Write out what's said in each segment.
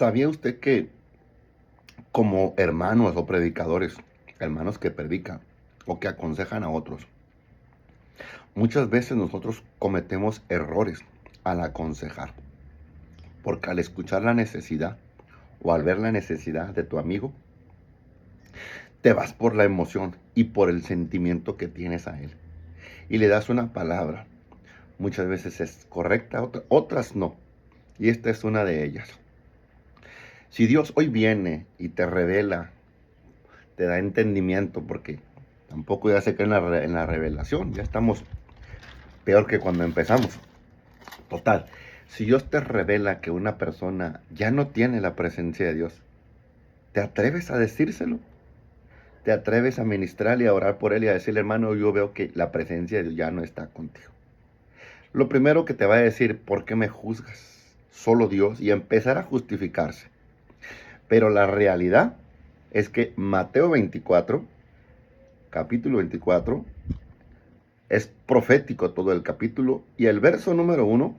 ¿Sabía usted que como hermanos o predicadores, hermanos que predican o que aconsejan a otros, muchas veces nosotros cometemos errores al aconsejar? Porque al escuchar la necesidad o al ver la necesidad de tu amigo, te vas por la emoción y por el sentimiento que tienes a él. Y le das una palabra. Muchas veces es correcta, otras no. Y esta es una de ellas. Si Dios hoy viene y te revela, te da entendimiento, porque tampoco ya se cree en la revelación, ya estamos peor que cuando empezamos. Total, si Dios te revela que una persona ya no tiene la presencia de Dios, ¿te atreves a decírselo? ¿Te atreves a ministrarle y a orar por él y a decirle, hermano, yo veo que la presencia de Dios ya no está contigo? Lo primero que te va a decir, ¿por qué me juzgas? Solo Dios, y empezar a justificarse. Pero la realidad es que Mateo 24, capítulo 24, es profético todo el capítulo, y el verso número 1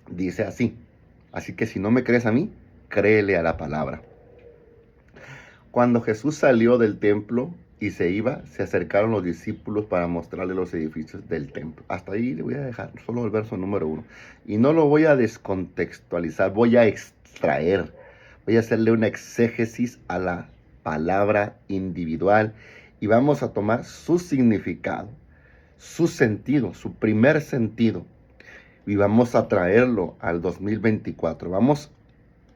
dice así. Así que si no me crees a mí, créele a la palabra. Cuando Jesús salió del templo y se iba, se acercaron los discípulos para mostrarle los edificios del templo. Hasta ahí le voy a dejar solo el verso número 1. Y no lo voy a descontextualizar, voy a extraer, voy a hacerle una exégesis a la palabra individual y vamos a tomar su significado, su sentido, su primer sentido, y vamos a traerlo al 2024. Vamos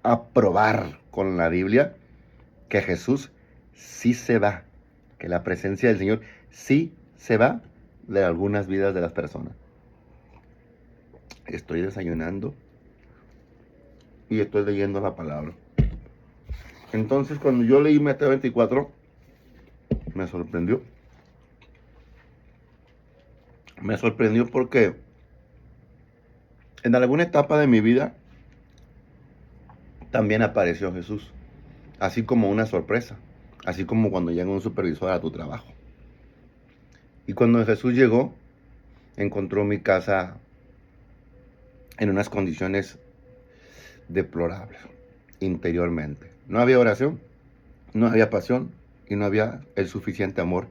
a probar con la Biblia que Jesús sí se va, que la presencia del Señor sí se va de algunas vidas de las personas. Estoy desayunando y estoy leyendo la palabra. Entonces, cuando yo leí Mateo 24, me sorprendió. Me sorprendió porque en alguna etapa de mi vida también apareció Jesús, así como una sorpresa, así como cuando llega un supervisor a tu trabajo. Y cuando Jesús llegó, encontró mi casa en unas condiciones deplorables interiormente. No había oración, no había pasión y no había el suficiente amor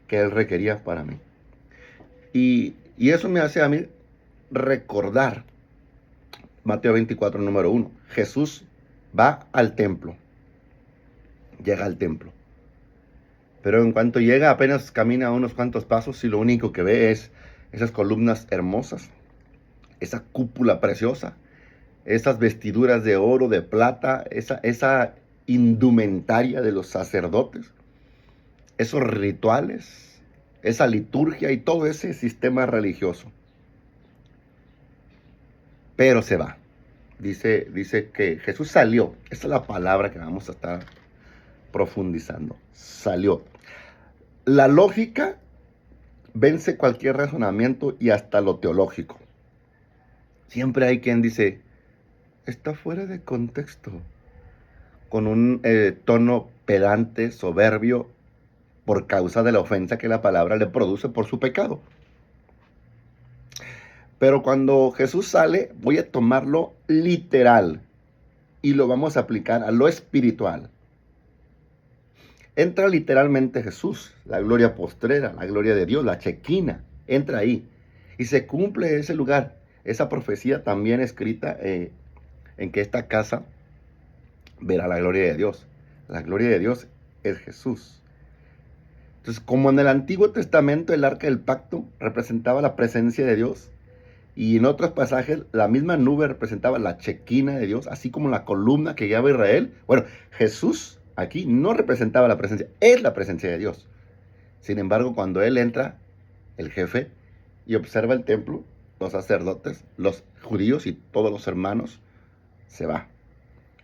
que Él requería para mí. Y eso me hace a mí recordar Mateo 24, número 1. Jesús va al templo, llega al templo. Pero en cuanto llega, apenas camina unos cuantos pasos y lo único que ve es esas columnas hermosas, esa cúpula preciosa, esas vestiduras de oro, de plata, esa indumentaria de los sacerdotes, esos rituales, esa liturgia y todo ese sistema religioso. Pero se va. Dice que Jesús salió. Esa es la palabra que vamos a estar profundizando. Salió. La lógica vence cualquier razonamiento y hasta lo teológico. Siempre hay quien dice, está fuera de contexto, con un tono pedante, soberbio, por causa de la ofensa que la palabra le produce por su pecado. Pero cuando Jesús sale, voy a tomarlo literal y lo vamos a aplicar a lo espiritual. Entra literalmente Jesús, la gloria postrera, la gloria de Dios, la chequina, entra ahí. Y se cumple ese lugar, esa profecía también escrita en que esta casa verá la gloria de Dios. La gloria de Dios es Jesús. Entonces, como en el Antiguo Testamento el arca del pacto representaba la presencia de Dios, y en otros pasajes la misma nube representaba la chequina de Dios, así como la columna que guiaba a Israel. Bueno, Jesús aquí no representaba la presencia, es la presencia de Dios. Sin embargo, cuando Él entra, el jefe, y observa el templo, los sacerdotes, los judíos y todos los hermanos, se va.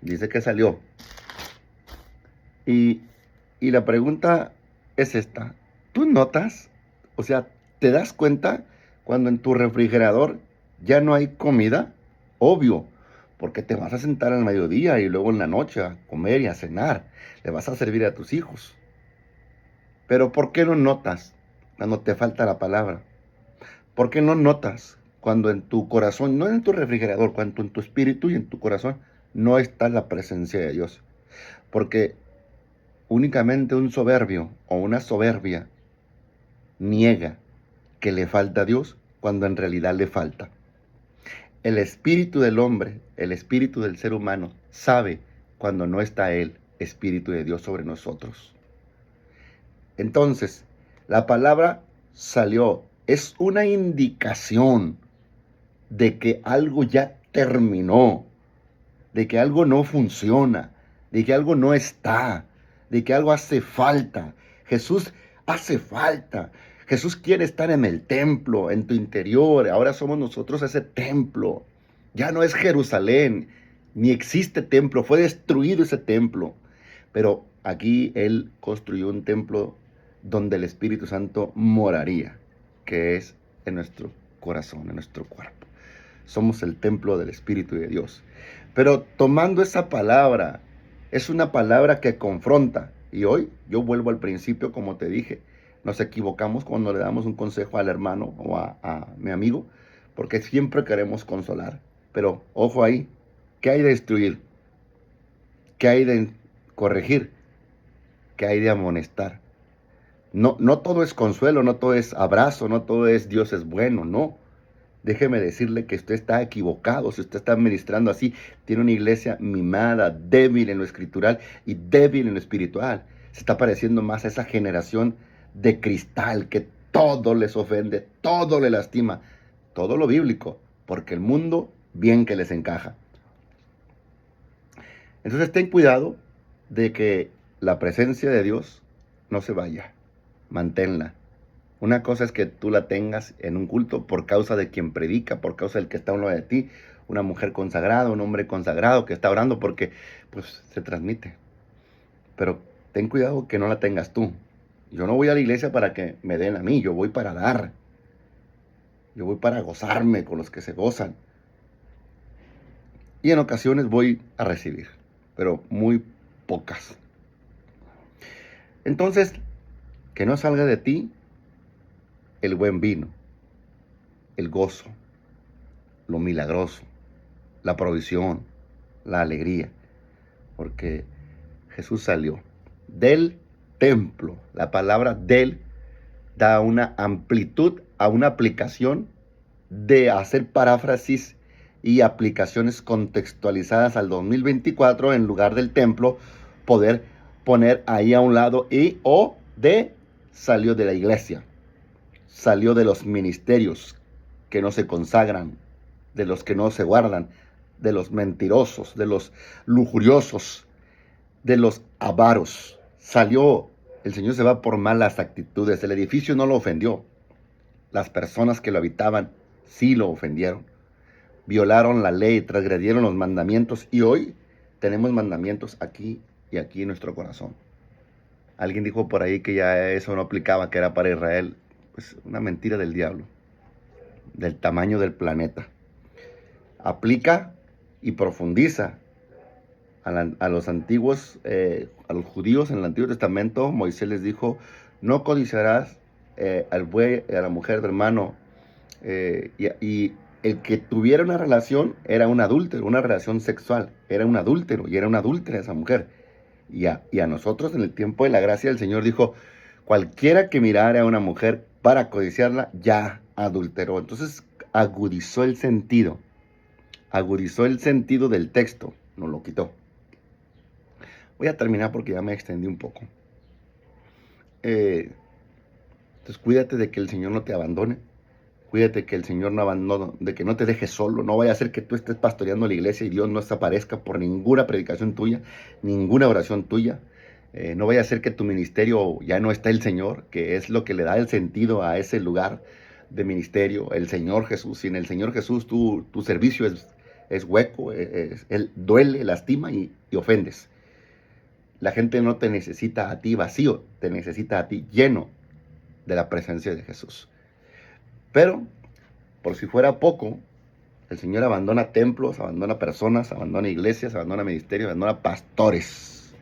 Dice que salió. Y la pregunta es esta. ¿Tú notas? O sea, ¿te das cuenta cuando en tu refrigerador ya no hay comida? Obvio, porque te vas a sentar al mediodía y luego en la noche a comer y a cenar. Le vas a servir a tus hijos. Pero ¿por qué no notas cuando te falta la palabra? ¿Por qué no notas cuando en tu corazón, no en tu refrigerador, cuando en tu espíritu y en tu corazón no está la presencia de Dios. Porque únicamente un soberbio o una soberbia niega que le falta a Dios cuando en realidad le falta. El espíritu del hombre, el espíritu del ser humano, sabe cuando no está el espíritu de Dios sobre nosotros. Entonces, la palabra salió, es una indicación de que algo ya terminó, de que algo no funciona, de que algo no está, de que algo hace falta. Jesús hace falta. Jesús quiere estar en el templo, en tu interior. Ahora somos nosotros ese templo. Ya no es Jerusalén, ni existe templo. Fue destruido ese templo. Pero aquí Él construyó un templo donde el Espíritu Santo moraría, que es en nuestro corazón, en nuestro cuerpo. Somos el templo del Espíritu de Dios. Pero tomando esa palabra, es una palabra que confronta. Y hoy yo vuelvo al principio, como te dije, nos equivocamos cuando le damos un consejo al hermano o a mi amigo, porque siempre queremos consolar. Pero ojo ahí, ¿qué hay de destruir? ¿Qué hay de corregir? ¿Qué hay de amonestar? No, no todo es consuelo, no todo es abrazo, no todo es Dios es bueno, no. Déjeme decirle que usted está equivocado. Si usted está ministrando así, tiene una iglesia mimada, débil en lo escritural y débil en lo espiritual. Se está pareciendo más a esa generación de cristal que todo les ofende, todo le lastima, todo lo bíblico, porque el mundo bien que les encaja. Entonces ten cuidado de que la presencia de Dios no se vaya. Manténla. Una cosa es que tú la tengas en un culto por causa de quien predica, por causa del que está a un lado de ti, una mujer consagrada, un hombre consagrado que está orando porque pues se transmite. Pero ten cuidado que no la tengas tú. Yo no voy a la iglesia para que me den a mí, yo voy para dar. Yo voy para gozarme con los que se gozan. Y en ocasiones voy a recibir, pero muy pocas. Entonces, que no salga de ti el buen vino, el gozo, lo milagroso, la provisión, la alegría, porque Jesús salió del templo. La palabra del da una amplitud a una aplicación de hacer paráfrasis y aplicaciones contextualizadas al 2024 en lugar del templo, poder poner ahí a un lado y o de salió de la iglesia, salió de los ministerios que no se consagran, de los que no se guardan, de los mentirosos, de los lujuriosos, de los avaros. Salió, el Señor se va por malas actitudes. El edificio no lo ofendió. Las personas que lo habitaban sí lo ofendieron. Violaron la ley, transgredieron los mandamientos y hoy tenemos mandamientos aquí y aquí en nuestro corazón. Alguien dijo por ahí que ya eso no aplicaba, que era para Israel. Pues una mentira del diablo, del tamaño del planeta. Aplica y profundiza a los antiguos, a los judíos en el Antiguo Testamento. Moisés les dijo, no codiciarás al buey, a la mujer de hermano, y el que tuviera una relación era un adúltero, una relación sexual, era un adúltero y era una adúltera esa mujer. Y a nosotros en el tiempo de la gracia el Señor dijo, cualquiera que mirare a una mujer para codiciarla, ya adulteró. Entonces agudizó el sentido del texto, nos lo quitó. Voy a terminar porque ya me extendí un poco. Entonces cuídate de que el Señor no te abandone. Cuídate que el Señor no abandone, de que no te deje solo. No vaya a ser que tú estés pastoreando la iglesia y Dios no se aparezca por ninguna predicación tuya, ninguna oración tuya. No vaya a ser que tu ministerio ya no está el Señor, que es lo que le da el sentido a ese lugar de ministerio, el Señor Jesús. Sin el Señor Jesús tu servicio es hueco, Él duele, lastima y ofendes. La gente no te necesita a ti vacío, te necesita a ti lleno de la presencia de Jesús. Pero, por si fuera poco, el Señor abandona templos, abandona personas, abandona iglesias, abandona ministerios, abandona pastores.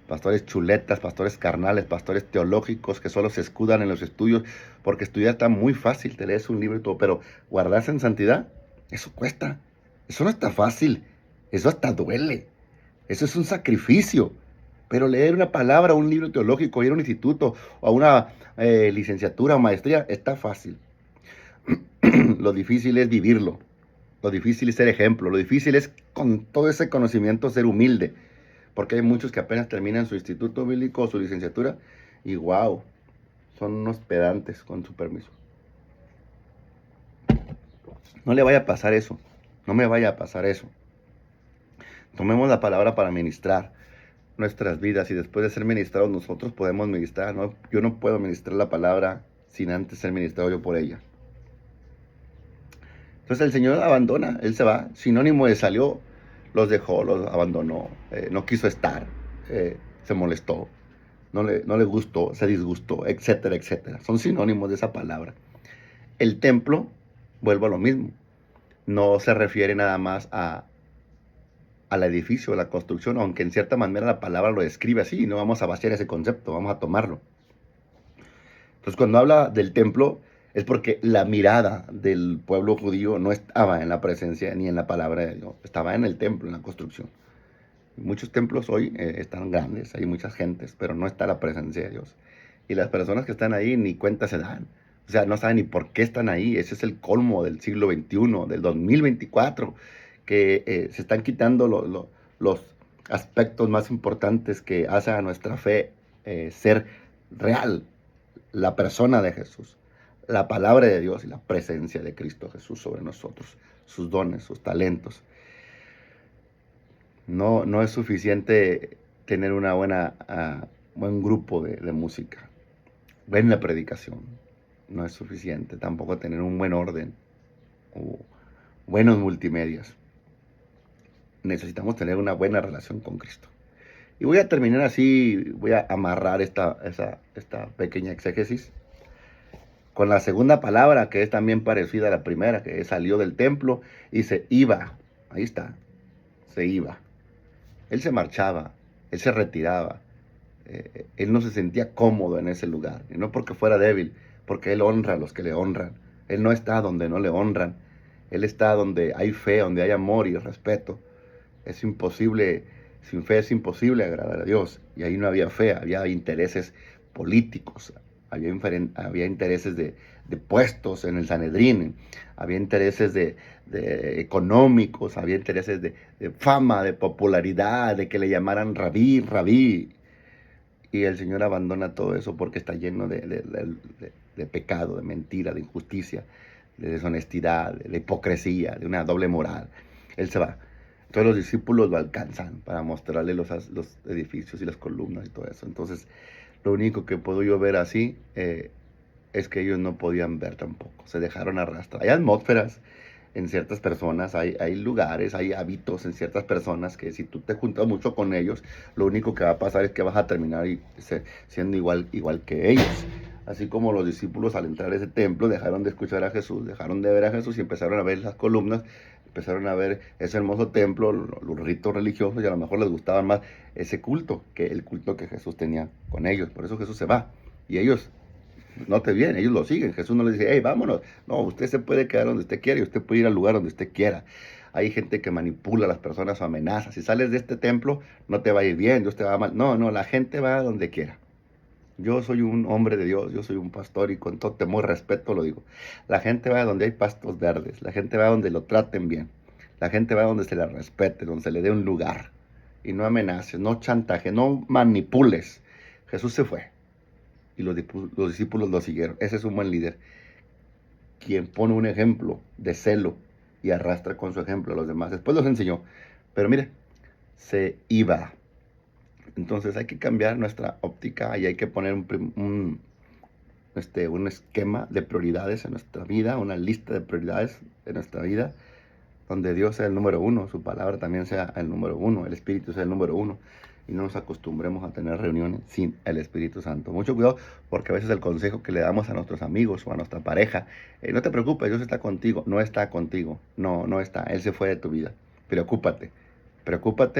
Pastores chuletas, pastores carnales, pastores teológicos que solo se escudan en los estudios, porque estudiar está muy fácil, te lees un libro y todo, pero guardarse en santidad, eso cuesta. Eso no está fácil. Eso hasta duele. Eso es un sacrificio. Pero leer una palabra, un libro teológico, ir a un instituto o a una licenciatura o maestría está fácil. Lo difícil es vivirlo. Lo difícil es ser ejemplo. Lo difícil es con todo ese conocimiento ser humilde. Porque hay muchos que apenas terminan su instituto bíblico o su licenciatura y wow, son unos pedantes, con su permiso. No le vaya a pasar eso. No me vaya a pasar eso. Tomemos la palabra para ministrar nuestras vidas y después de ser ministrados nosotros podemos ministrar. ¿No? Yo no puedo ministrar la palabra sin antes ser ministrado yo por ella. Entonces el Señor abandona, Él se va, sinónimo de salió, los dejó, los abandonó, no quiso estar, se molestó, no le gustó, se disgustó, etcétera, etcétera. Son sinónimos de esa palabra. El templo, vuelvo a lo mismo, no se refiere nada más al edificio, a la construcción, aunque en cierta manera la palabra lo describe así, no vamos a vaciar ese concepto, vamos a tomarlo. Entonces cuando habla del templo, es porque la mirada del pueblo judío no estaba en la presencia ni en la palabra de Dios, estaba en el templo, en la construcción. Muchos templos hoy están grandes, hay muchas gentes, pero no está la presencia de Dios. Y las personas que están ahí ni cuenta se dan. O sea, no saben ni por qué están ahí. Ese es el colmo del siglo XXI, del 2024, que se están quitando los aspectos más importantes que hace a nuestra fe ser real. La persona de Jesús, la palabra de Dios y la presencia de Cristo Jesús sobre nosotros, sus dones, sus talentos. No es suficiente tener una buen grupo de música, buena predicación. No es suficiente tampoco tener un buen orden o buenos multimedias. Necesitamos tener una buena relación con Cristo. Y voy a terminar así, voy a amarrar esta pequeña exégesis con la segunda palabra, que es también parecida a la primera, que salió del templo y se iba. Ahí está, se iba. Él se marchaba, él se retiraba, él no se sentía cómodo en ese lugar, y no porque fuera débil, porque él honra a los que le honran. Él no está donde no le honran, él está donde hay fe, donde hay amor y respeto. Es imposible, sin fe es imposible agradar a Dios, y ahí no había fe, había intereses políticos, había intereses de puestos en el Sanedrín, había intereses de económicos, había intereses de fama, de popularidad, de que le llamaran rabí, rabí. Y el Señor abandona todo eso porque está lleno de pecado, de mentira, de injusticia, de deshonestidad, de hipocresía, de una doble moral. Él se va. Entonces los discípulos lo alcanzan para mostrarle los edificios y las columnas y todo eso. Entonces lo único que puedo yo ver así es que ellos no podían ver tampoco. Se dejaron arrastrar. Hay atmósferas en ciertas personas, hay lugares, hay hábitos en ciertas personas que si tú te juntas mucho con ellos, lo único que va a pasar es que vas a terminar siendo igual que ellos. Así como los discípulos al entrar a ese templo dejaron de escuchar a Jesús, dejaron de ver a Jesús y empezaron a ver las columnas, empezaron a ver ese hermoso templo, los ritos religiosos, y a lo mejor les gustaba más ese culto que el culto que Jesús tenía con ellos. Por eso Jesús se va. Y ellos, note bien, ellos lo siguen. Jesús no les dice, hey, vámonos. No, usted se puede quedar donde usted quiera y usted puede ir al lugar donde usted quiera. Hay gente que manipula a las personas o amenaza. Si sales de este templo, no te va a ir bien, Dios te va a mal. No, la gente va a donde quiera. Yo soy un hombre de Dios, yo soy un pastor y con todo temor y respeto lo digo. La gente va a donde hay pastos verdes, la gente va a donde lo traten bien, la gente va a donde se le respete, donde se le dé un lugar. Y no amenaces, no chantaje, no manipules. Jesús se fue y los discípulos lo siguieron. Ese es un buen líder, quien pone un ejemplo de celo y arrastra con su ejemplo a los demás. Después los enseñó, pero mire, se iba. Entonces hay que cambiar nuestra óptica y hay que poner un esquema de prioridades en nuestra vida, una lista de prioridades en nuestra vida, donde Dios sea el número uno, su palabra también sea el número uno, el Espíritu sea el número uno, y no nos acostumbremos a tener reuniones sin el Espíritu Santo. Mucho cuidado, porque a veces el consejo que le damos a nuestros amigos o a nuestra pareja, no te preocupes, Dios está contigo, no está contigo, no está, Él se fue de tu vida. Preocúpate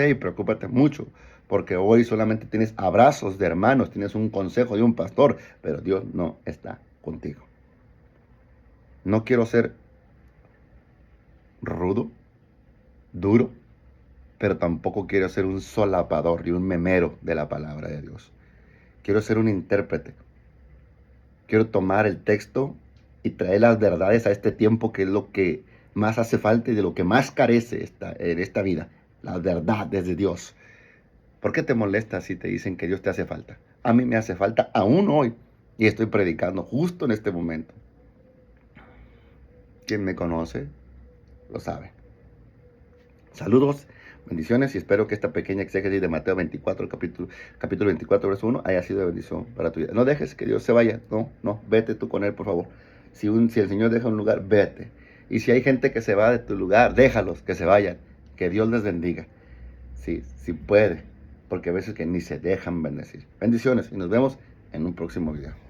y preocúpate mucho, porque hoy solamente tienes abrazos de hermanos, tienes un consejo de un pastor, pero Dios no está contigo. No quiero ser rudo, duro, pero tampoco quiero ser un solapador y un memero de la palabra de Dios. Quiero ser un intérprete. Quiero tomar el texto y traer las verdades a este tiempo, que es lo que más hace falta y de lo que más carece en esta vida. La verdad desde Dios. ¿Por qué te molesta si te dicen que Dios te hace falta? A mí me hace falta aún hoy y estoy predicando justo en este momento. Quien me conoce lo sabe. Saludos, bendiciones y espero que esta pequeña exégesis de Mateo 24, capítulo 24, verso 1, haya sido de bendición para tu vida. No dejes que Dios se vaya, no, vete tú con Él, por favor. Si el Señor deja un lugar, vete. Y si hay gente que se va de tu lugar, déjalos que se vayan. Que Dios les bendiga. Sí, sí puede, porque a veces que ni se dejan bendecir. Bendiciones y nos vemos en un próximo video.